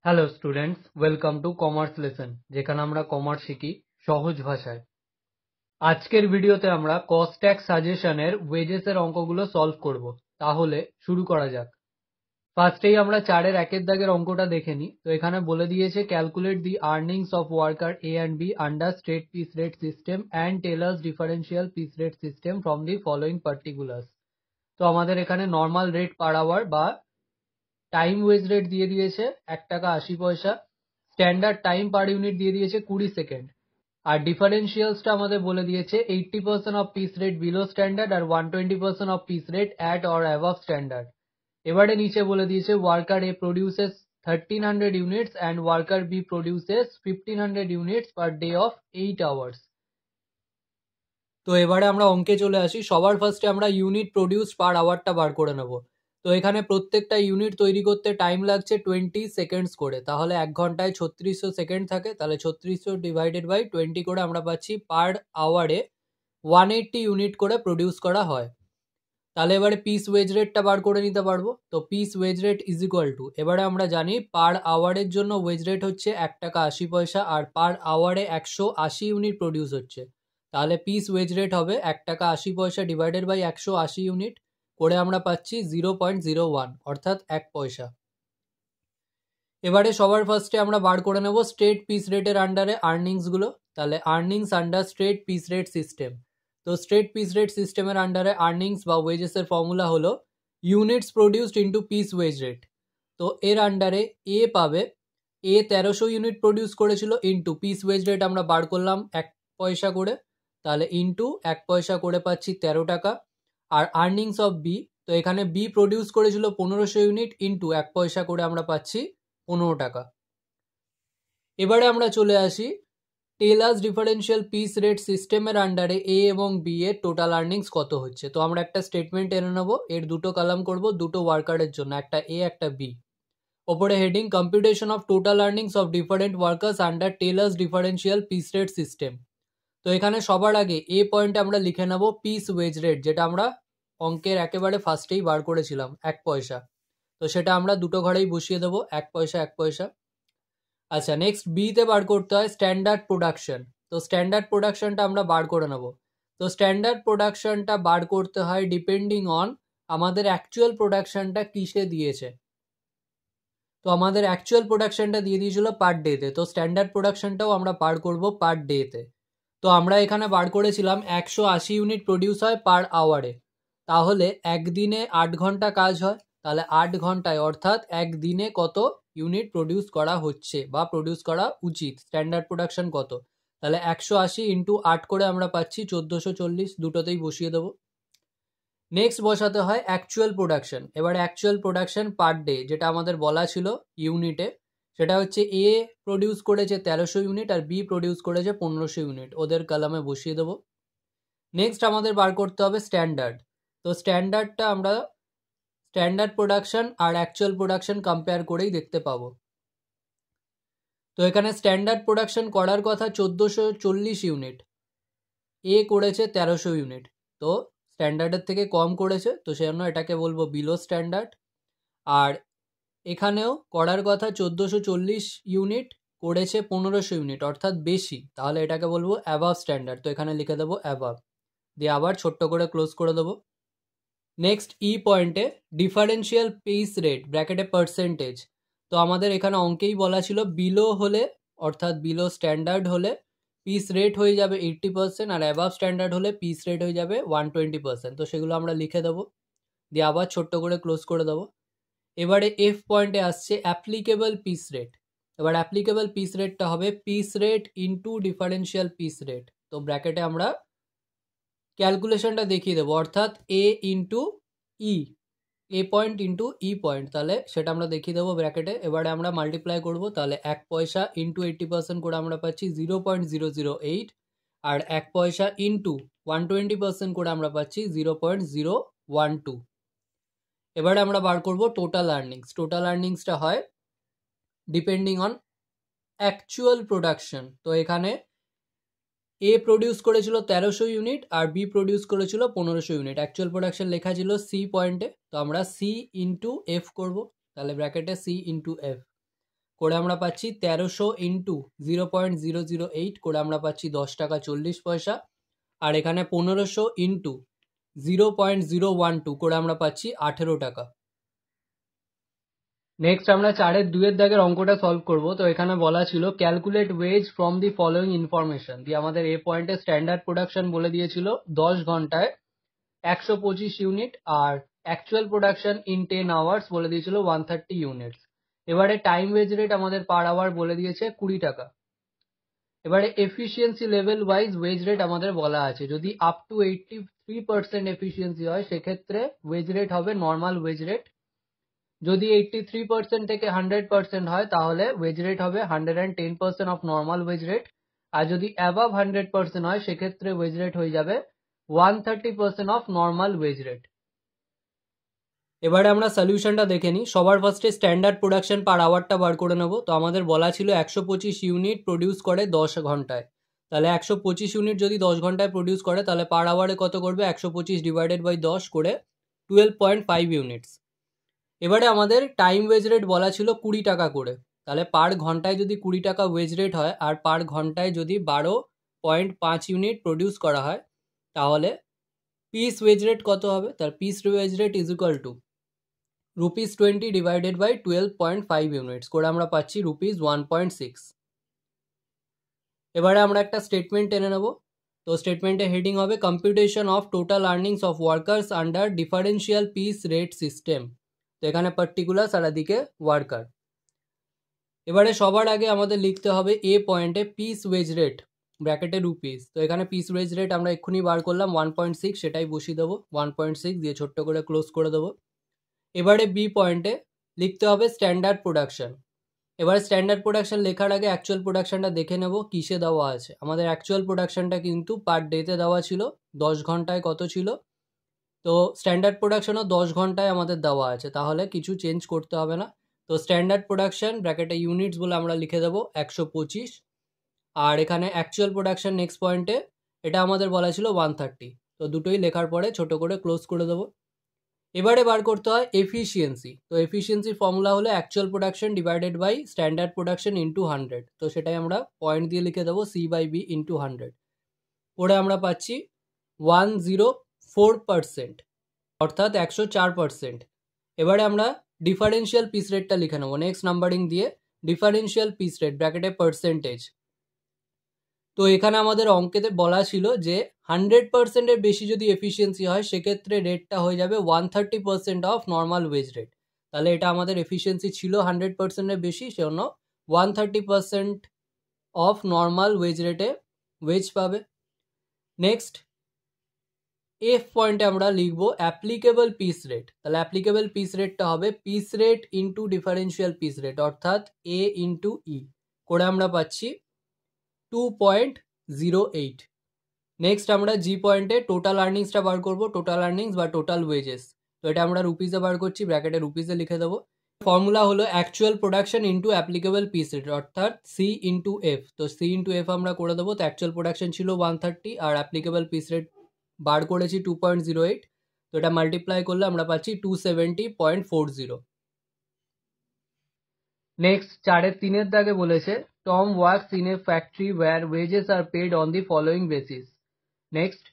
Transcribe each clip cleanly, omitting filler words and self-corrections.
Hello students, welcome to commerce lesson, যেখানে আমরা commerce শিখি সহজ ভাষায়। আজকের ভিডিওতে আমরা কস্ট ট্যাক্স সাজেশনের ওয়েজেসের অঙ্কগুলো সলভ করব। তাহলে শুরু করা যাক। ফার্স্টেই আমরা 4-এর 1-এর দাগের অঙ্কটা দেখে নিই। তো এখানে বলে দিয়েছে calculate the earnings of worker A and B under state piece rate system and tailors differential piece rate system from the following particulars. তো আমাদের এখানে নর্মাল রেট পার আওয়ার বা টাইম ওয়েজ রেট দিয়ে দিয়েছে 1 টাকা 80 পয়সা, স্ট্যান্ডার্ড টাইম পার ইউনিট দিয়ে দিয়েছে 20 সেকেন্ড, আর ডিফারেন্সিয়ালসটা আমাদের বলে দিয়েছে 80% of piece rate below standard আর 120% of piece rate at or above standard. এবারে নিচে বলে দিয়েছে worker A produces 1300 units and worker B produces 1500 units per day of 8 hours. তো এবারে আমরা অঙ্কে চলে আসি। সবার ফার্স্টে আমরা ইউনিট প্রডিউস পার আওয়ারটা বার করে নেব। তো এখানে প্রত্যেকটা ইউনিট তৈরি করতে টাইম লাগছে 20 সেকেন্ডস করে। তাহলে 1 ঘন্টায় 3600 সেকেন্ড থাকে, তাহলে 3600 ডিভাইডেড বাই 20 করে আমরা পাচ্ছি পার আওয়ারে 180 ইউনিট করে প্রডিউস করা হয়। তাহলে এবারে পিস ওয়েজ রেটটা বার করে নিতে পারবো। তো piece wage rate is equal to, এবারে আমরা জানি পার আওয়ারের জন্য ওয়েজ রেট হচ্ছে 1 টাকা 80 পয়সা আর পার আওয়ারে 180 ইউনিট প্রডিউস হচ্ছে। তাহলে পিস ওয়েজ রেট হবে 1 টাকা 80 পয়সা ডিভাইডেড বাই 180 ইউনিট করে আমরা পাচ্ছি 0.01 অর্থাৎ 1 পয়সা। এবারে সবার ফার্স্টে আমরা বার করে নেব স্টেট পিস রেটের আন্ডারে আর্নিংসগুলো। তাহলে earnings under state piece rate system. তো স্টেট পিস রেট সিস্টেমের আন্ডারে আর্নিংস বা ওয়েজেসের ফর্মুলা হলো units produced into piece wage rate. তো এর আন্ডারে এ পাবে, এ 1300 ইউনিট প্রডিউস করেছিল ইন্টু পিস ওয়েজ রেট আমরা বার করলাম 1 পয়সা করে, তাহলে ইন্টু 1 পয়সা করে পাচ্ছি 13 টাকা। আর আর্নিংস অফ বি, তো এখানে বি প্রডিউস করেছিল 1500 ইউনিট ইন্টু 1 পয়সা করে আমরা পাচ্ছি 15 টাকা। এবারে আমরা চলে আসি টেলার্স ডিফারেন্সিয়াল পিস রেট সিস্টেমের আন্ডারে এ এবং বি এর টোটাল আর্নিংস কত হচ্ছে। তো আমরা একটা স্টেটমেন্ট এনে নেবো, এর দুটো কলাম করব দুটো ওয়ার্কারের জন্য, একটা এ একটা বি। ওপরে heading computation of total earnings of different workers under tailors differential piece rate system. তো এখানে সবার আগে এ পয়েন্টে আমরা লিখে নেব পিস ওয়েজ রেট, যেটা আমরা অঙ্কের একেবারে ফার্স্টেই বার করেছিলাম 1 পয়সা। তো সেটা আমরা দুটো ঘরেই বসিয়ে দেবো 1 পয়সা 1 পয়সা। আচ্ছা, নেক্সট বিতে বার করতে হয় স্ট্যান্ডার্ড প্রোডাকশন। তো স্ট্যান্ডার্ড প্রোডাকশনটা আমরা বার করে নেব। তো স্ট্যান্ডার্ড প্রোডাকশনটা বার করতে হয় ডিপেন্ডিং অন আমাদের অ্যাকচুয়াল প্রোডাকশনটা কিসে দিয়েছে। তো আমাদের অ্যাকচুয়াল প্রোডাকশনটা দিয়ে দিয়েছিল পার ডেতে, তো স্ট্যান্ডার্ড প্রোডাকশনটাও আমরা বার করব পার ডেতে। তো আমরা এখানে বার করেছিলাম 180 ইউনিট প্রডিউস হয় পার আওয়ারে। তাহলে একদিনে 8 ঘন্টা কাজ হয়, তাহলে 8 ঘন্টায় অর্থাৎ একদিনে কত ইউনিট প্রডিউস করা হচ্ছে বা প্রডিউস করা উচিত, স্ট্যান্ডার্ড প্রোডাকশন কত। তাহলে 180 ইন্টু 8 করে আমরা পাচ্ছি 1440, দুটোতেই বসিয়ে দেবো। নেক্সট বসাতে হয় অ্যাকচুয়াল প্রোডাকশন। এবার অ্যাকচুয়াল প্রোডাকশন পার ডে যেটা আমাদের বলা ছিল ইউনিটে, সেটা হচ্ছে এ প্রডিউস করেছে 1300 ইউনিট আর বি প্রডিউস করেছে 1500 ইউনিট, ওদের কলামে বসিয়ে দেবো। নেক্সট আমাদের বার করতে হবে স্ট্যান্ডার্ড। তো স্ট্যান্ডার্ডটা আমরা স্ট্যান্ডার্ড প্রোডাকশন আর অ্যাকচুয়াল প্রোডাকশন কম্পেয়ার করেই দেখতে পাবো। তো এখানে স্ট্যান্ডার্ড প্রোডাকশন করার কথা 1440 ইউনিট, এ করেছে 1300 ইউনিট, তো স্ট্যান্ডার্ডের থেকে কম করেছে, তো সেজন্য এটাকে বলবো বিলো স্ট্যান্ডার্ড। আর এখানেও করার কথা 1440 ইউনিট, করেছে 1500 ইউনিট অর্থাৎ বেশি, তাহলে এটাকে বলবো অ্যাবাভ স্ট্যান্ডার্ড। তো এখানে লিখে দেবো অ্যাবাভ, দিয়ে আবার ছোট্ট করে ক্লোজ করে দেবো। নেক্সট ই পয়েন্টে ডিফারেন্সিয়াল পিস রেট ব্র্যাকেটে পার্সেন্টেজ। তো আমাদের এখানে অঙ্কেই বলা ছিল বিলো হলে অর্থাৎ বিলো স্ট্যান্ডার্ড হলে পিস রেট হয়ে যাবে 80% আর অ্যাবাভ স্ট্যান্ডার্ড হলে পিস রেট হয়ে যাবে 120%। তো সেগুলো আমরা লিখে দেবো, দিয়ে আবার ছোট্ট করে ক্লোজ করে দেবো। এবারে এফ পয়েন্টে আসছে অ্যাপ্লিকেবল পিস রেট। এবার অ্যাপ্লিকেবল পিস রেটটা হবে piece rate into differential piece rate. তো ব্র্যাকেটে আমরা ক্যালকুলেশনটা দেখিয়ে দেবো, অর্থাৎ এ ইন্টু ই, এ পয়েন্ট ইন্টু ই পয়েন্ট, তাহলে সেটা আমরা দেখিয়ে দেবো ব্র্যাকেটে। এবারে আমরা মাল্টিপ্লাই করবো, তাহলে 1 পয়সা ইন্টু 80% করে আমরা পাচ্ছি 0.008, আর 1 পয়সা ইন্টু 120% করে আমরা পাচ্ছি 0.012। এবারে আমরা বার করব টোটাল আর্নিংস। টোটাল আর্নিংসটা হয় ডিপেন্ডিং অন অ্যাকচুয়াল প্রোডাকশন। তো এখানে এ প্রডিউস করেছিল 1300 ইউনিট আর বি প্রডিউস করেছিল 1500 ইউনিট। অ্যাকচুয়াল প্রোডাকশন লেখা ছিল সি পয়েন্টে, তো আমরা সি ইন্টু এফ করবো, তাহলে ব্র্যাকেটে সি ইন্টু এফ করে আমরা পাচ্ছি 1300 ইন্টু 0.008 করে আমরা পাচ্ছি 10 টাকা 40 পয়সা। আর এখানে 1500 ইন্টু 0.012 করে আমরা পাচ্ছি 18 টাকা। নেক্সট আমরা 4-এর 2-এর দাগের অঙ্কটা সলভ করব। তো এখানে বলা ছিল calculate wage from the following information, দিয়ে আমাদের এ পয়েন্টে স্ট্যান্ডার্ড প্রোডাকশন বলে দিয়েছিল 10 ঘন্টায় 125 ইউনিট, আর অ্যাকচুয়াল প্রোডাকশন ইন 10 আওয়ার্স বলে দিয়েছিল 130 ইউনিটস। এবারে টাইম ওয়েজ রেট আমাদের পার আওয়ার বলে দিয়েছে 20 টাকা। এবারে efficiency level wise wage rate আমাদের বলা আছে, যদি আপ টু 83% এফিসিয়েন্সি হয় সেক্ষেত্রে ওয়েজ রেট হবে নর্মাল ওয়েজ রেট, যদি 83% থেকে 100% হয় তাহলে ওয়েজ রেট হবে 110% অফ নর্মাল ওয়েজ রেট, আর যদি অ্যাবাভ 100% হয় সেক্ষেত্রে ওয়েজ রেট হয়ে যাবে 130% অফ নর্মাল ওয়েজ রেট। এবারে আমরা সলিউশনটা দেখে নিই। সবার ফার্স্টে স্ট্যান্ডার্ড প্রোডাকশন পার আওয়ারটা বার করে নেব। তো আমাদের বলা ছিল 125 ইউনিট প্রডিউস করে 10 ঘন্টায়, তাহলে 125 ইউনিট যদি 10 ঘন্টায় প্রডিউস করে তাহলে পার আওয়ারে কত করবে, 125 ডিভাইডেড বাই 10 করে 12.5 ইউনিটস। এবারে আমাদের টাইম ওয়েজ রেট বলা ছিল 20 টাকা করে, তাহলে পার ঘন্টায় যদি 20 টাকা ওয়েজ রেট হয় আর পার ঘন্টায় যদি 12.5 ইউনিট প্রডিউস করা হয় তাহলে পিস ওয়েজ রেট কত হবে, তার piece wage rate is equal to ₹20 divided by 12.5 units করে আমরা পাচ্ছি ₹1.6। এবারে আমরা একটা স্টেটমেন্ট টেনে নেব। তো স্টেটমেন্টে হেডিং হবে computation of total earnings of workers under differential piece rate system. তো এখানে পার্টিকুলার আর এদিকে ওয়ার্কার। এবারে সবার আগে আমাদের লিখতে হবে এ পয়েন্টে পিস ওয়েজ রেট ব্র্যাকেটে রুপিস। তো এখানে পিস ওয়েজ রেট আমরা এক্ষুনি বার করলাম 1.6, সেটাই বসিয়ে দেবো 1.6 দিয়ে ছোট্ট করে ক্লোজ করে দেবো। এবারে বি পয়েন্টে লিখতে হবে স্ট্যান্ডার্ড প্রোডাকশন। এবারে স্ট্যান্ডার্ড প্রোডাকশন লেখার আগে অ্যাকচুয়াল প্রোডাকশনটা দেখে নেব কিসে দেওয়া আছে। আমাদের অ্যাকচুয়াল প্রোডাকশনটা কিন্তু পার ডেতে দেওয়া ছিল, 10 ঘন্টায় কত ছিল। তো স্ট্যান্ডার্ড প্রোডাকশনও 10 ঘন্টায় আমাদের দেওয়া আছে, তাহলে কিছু চেঞ্জ করতে হবে না। তো স্ট্যান্ডার্ড প্রোডাকশন ব্র্যাকেটে ইউনিটস বলে আমরা লিখে দেবো 125, আর এখানে অ্যাকচুয়াল প্রোডাকশন নেক্সট পয়েন্টে এটা আমাদের বলা ছিল 130। তো দুটোই লেখার পরে ছোট করে ক্লোজ করে দেবো। এবারে বার করতে হয় এফিসিয়েন্সি। তো এফিসিয়েন্সির ফর্মুলা হলো actual production divided by standard production into 100। তো সেটাই আমরা পয়েন্ট দিয়ে লিখে দেবো C/B ইন্টু 100 পরে আমরা পাচ্ছি 104%, অর্থাৎ 104%। এবারে আমরা ডিফারেন্সিয়াল পিস রেটটা লিখে নেবো নেক্সট নাম্বারিং দিয়ে, ডিফারেন্সিয়াল পিস রেট ব্র্যাকেটে পার্সেন্টেজ। তো এখানে আমাদের অঙ্কেতে বলা ছিল যে 100%-এর বেশি যদি এফিসিয়েন্সি হয় সেক্ষেত্রে রেটটা হয়ে যাবে 130% অফ নর্মাল ওয়েজ রেট। তাহলে এটা আমাদের এফিসিয়েন্সি ছিল 100%-এর বেশি, সেজন্য 130% অফ নর্মাল ওয়েজ রেটে ওয়েজ পাবে। নেক্সট এফ পয়েন্টে আমরা লিখবো অ্যাপ্লিকেবল পিস রেট। তাহলে অ্যাপ্লিকেবল পিস রেটটা হবে piece rate into differential piece rate, অর্থাৎ এ ইন্টু ই করে আমরা পাচ্ছি 2.08। নেক্সট আমরা জি পয়েন্টে টোটাল আর্নিংসটা বার করবো, টোটাল আর্নিংস বা টোটাল ওয়েজেস। তো এটা আমরা রুপিসে বার করছি, ব্র্যাকেটে রুপিসে লিখে দেবো। ফর্মুলা হলো actual production into applicable piece rate, অর্থাৎ সি ইন্টু এফ। তো সি ইন্টু এফ আমরা করে দেবো। তো অ্যাকচুয়াল প্রোডাকশন ছিল 130 আর অ্যাপ্লিকেবল পিস রেট বার করেছি 2.08। তো এটা মাল্টিপ্লাই করলে আমরা পাচ্ছি 270.40। নেক্সট 4-এর 3-এর দাগে বলেছে Tom works in a factory where wages are paid on the following basis. Next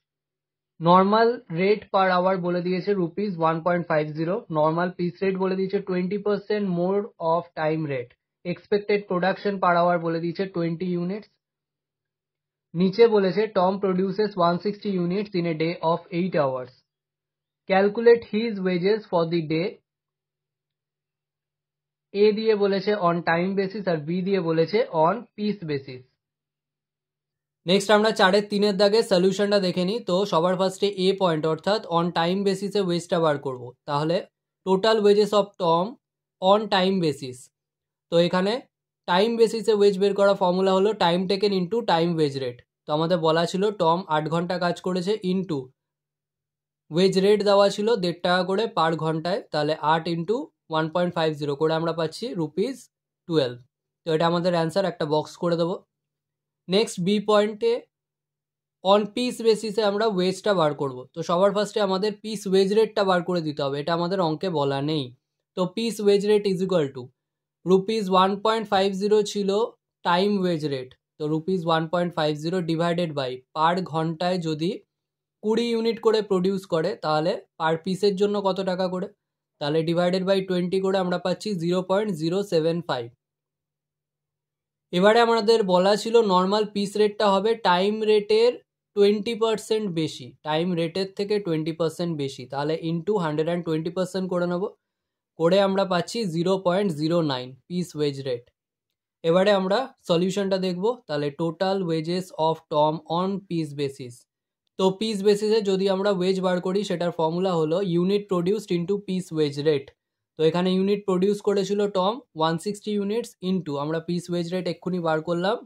normal rate per hour বলে দিয়েছে ₹1.50, নর্মাল পিস রেট বলে দিয়েছে 20% more of time rate, expected production per hour বলে দিয়েছে 20 ইউনিটস। নিচে বলেছে Tom produces 160 units in a day of 8 hours, calculate his wages for the day. A দিয়ে বলেছে অন টাইম বেসিস আর বি দিয়ে বলেছে অন পিস বেসিস। নেক্সট আমরা 4-এর 3-এর দাগে সলিউশনটা দেখে নিই। তো সবার ফার্স্টে এ পয়েন্ট অর্থাৎ অন টাইম বেসিসে ওয়েজটা বার করব। তাহলে total wages of Tom on time basis. তো এখানে টাইম বেসিসে ওয়েজ বের করা ফর্মুলা হলো time taken into time wage rate. তো আমাদের বলা ছিল টম 8 ঘন্টা কাজ করেছে ইন্টু ওয়েজ রেট দেওয়া ছিল 1.5 টাকা করে পার ঘন্টায়, তাহলে 8 ইন্টু 1.50 করে আমরা পাচ্ছি ₹12। তো এটা আমাদের অ্যান্সার, একটা বক্স করে দেবো। নেক্সট বি পয়েন্টে অন পিস বেসিসে আমরা ওয়েজটা বার করব। তো সবার ফার্স্টে আমাদের পিস ওয়েজ রেটটা বার করে দিতে হবে, এটা আমাদের অঙ্কে বলা নেই। তো piece wage rate is equal to ₹1.50 ছিল টাইম ওয়েজ রেট। তো ₹1.50 ডিভাইডেড বাই পার ঘন্টায় যদি 20 ইউনিট করে প্রডিউস করে তাহলে পার পিসের জন্য কত টাকা করে, তাহলে ডিভাইডেড বাই 20 করে আমরা পাচ্ছি 0.075। এবারে আমাদের বলা ছিল নর্মাল পিস রেটটা হবে টাইম রেটের 20% বেশি, টাইম রেটের থেকে 20% বেশি, তাহলে ইন্টু 120% করে নেব, করে আমরা পাচ্ছি 0.09 পিস ওয়েজ রেট। এবারে আমরা সলিউশনটা দেখব। তাহলে total wages of Tom on piece basis. তো পিস বেসিসে যদি আমরা ওয়েজ বার করি সেটার ফর্মুলা হলো unit produced into piece wage rate. তো এখানে ইউনিট প্রডিউস করেছিল টম 160 ইউনিটস ইন্টু আমরা পিস ওয়েজ রেট এক্ষুনি বার করলাম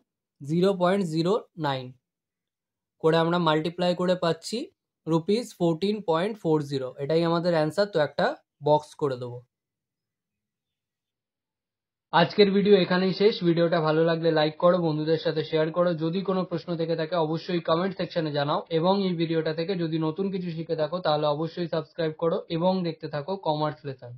0.09 করে আমরা মাল্টিপ্লাই করে পাচ্ছি ₹14.40। এটাই আমাদের অ্যান্সার। তো একটা বক্স করে দেবো। আজকের ভিডিও এখানেই শেষ। ভিডিওটা ভালো লাগলে লাইক করো, বন্ধুদের সাথে শেয়ার করো। যদি কোনো প্রশ্ন থেকে থাকে অবশ্যই কমেন্ট সেকশনে জানাও, এবং এই ভিডিওটা থেকে যদি নতুন কিছু শিখে থাকো তাহলে অবশ্যই সাবস্ক্রাইব করো এবং দেখতে থাকো কমার্স লেসন।